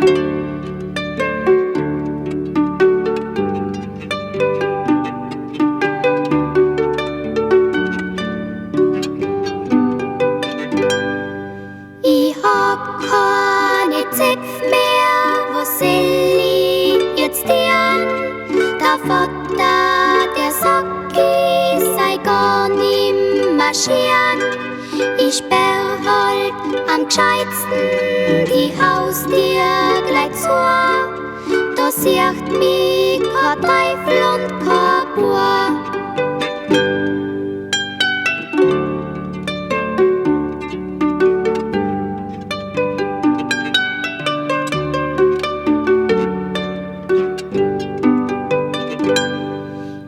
Ich hab keine Zeit mehr, wo soll ich jetzt hin? Der Vater, der sagt, ich sei gar nimmer schön. Ich sperr halt am gescheitsten die Haustür gleich zu. Da sieht mich kein Teufel und kein Bur.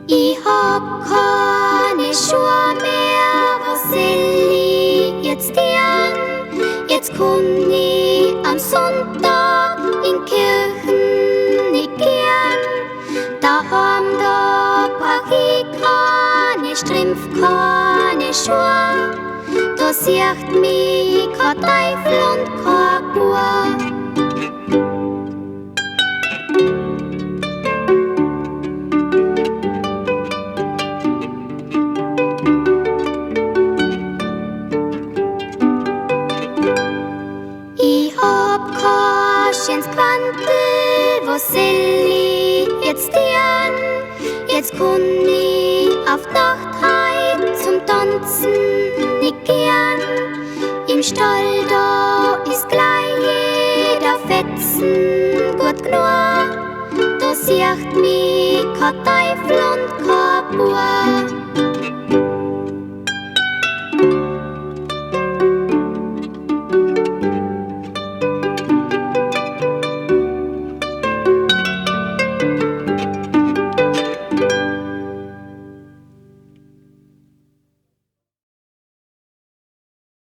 Ich hab keine Schuhe mehr, wo soll ich jetzt hin? Jetzt komm ich am Sonntag in Kirchen nicht gern. Daheim da brauch ich keine Strümpf, keine Schuhe. Da sieht mich kein Teufel und kein Bur. Ich hab kein schönes Quantel, wo soll ich jetzt hin? Jetzt komm ich auf die Nacht heim zum Tanzen nicht gern. Im Stall da ist gleich jeder Fetzen gut genug. Da sieht mich kein Teufel und kein Bur.